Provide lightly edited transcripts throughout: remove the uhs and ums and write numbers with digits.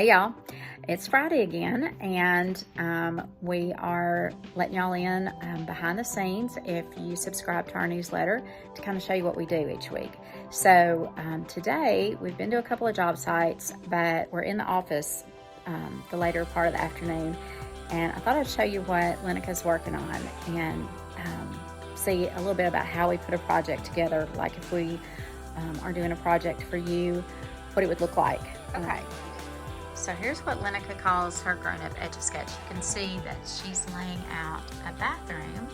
Hey y'all, it's Friday again, and we are letting y'all in behind the scenes if you subscribe to our newsletter to kind of show you what we do each week. So today we've been to a couple of job sites, but we're in the office the later part of the afternoon, and I thought I'd show you what Lenica's working on and see a little bit about how we put a project together, like if we are doing a project for you, what it would look like. Okay. So here's what Lenica calls her grown-up Etch-a-Sketch. You can see that she's laying out a bathroom,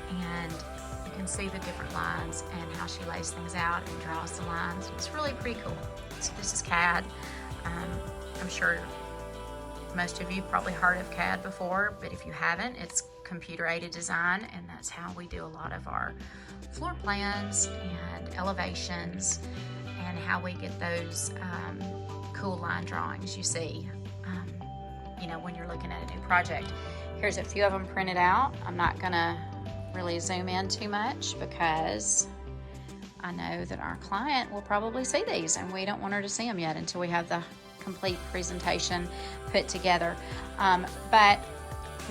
and you can see the different lines and how she lays things out and draws the lines. It's really pretty cool. So this is CAD. I'm sure most of you probably heard of CAD before, but if you haven't, it's computer-aided design, and that's how we do a lot of our floor plans and elevations and how we get those cool line drawings you see, when you're looking at a new project. Here's a few of them printed out. I'm not gonna really zoom in too much because I know that our client will probably see these, and we don't want her to see them yet until we have the complete presentation put together. But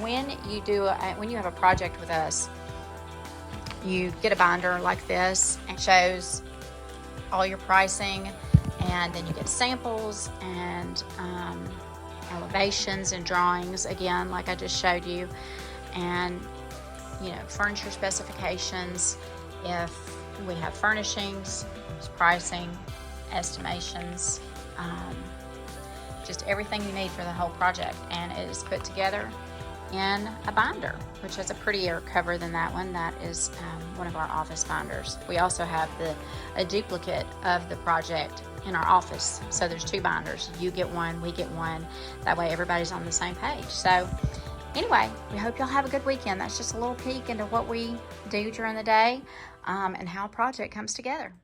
when you have a project with us, you get a binder like this and shows all your pricing, and then you get samples and elevations and drawings, again like I just showed you, and furniture specifications if we have furnishings, pricing, estimations, just everything you need for the whole project, and it is put together in a binder, which has a prettier cover than that one. That is one of our office binders. We also have a duplicate of the project in our office, so there's two binders. You get one, we get one. That way everybody's on the same page. So anyway, we hope y'all have a good weekend. That's just a little peek into what we do during the day and how a project comes together.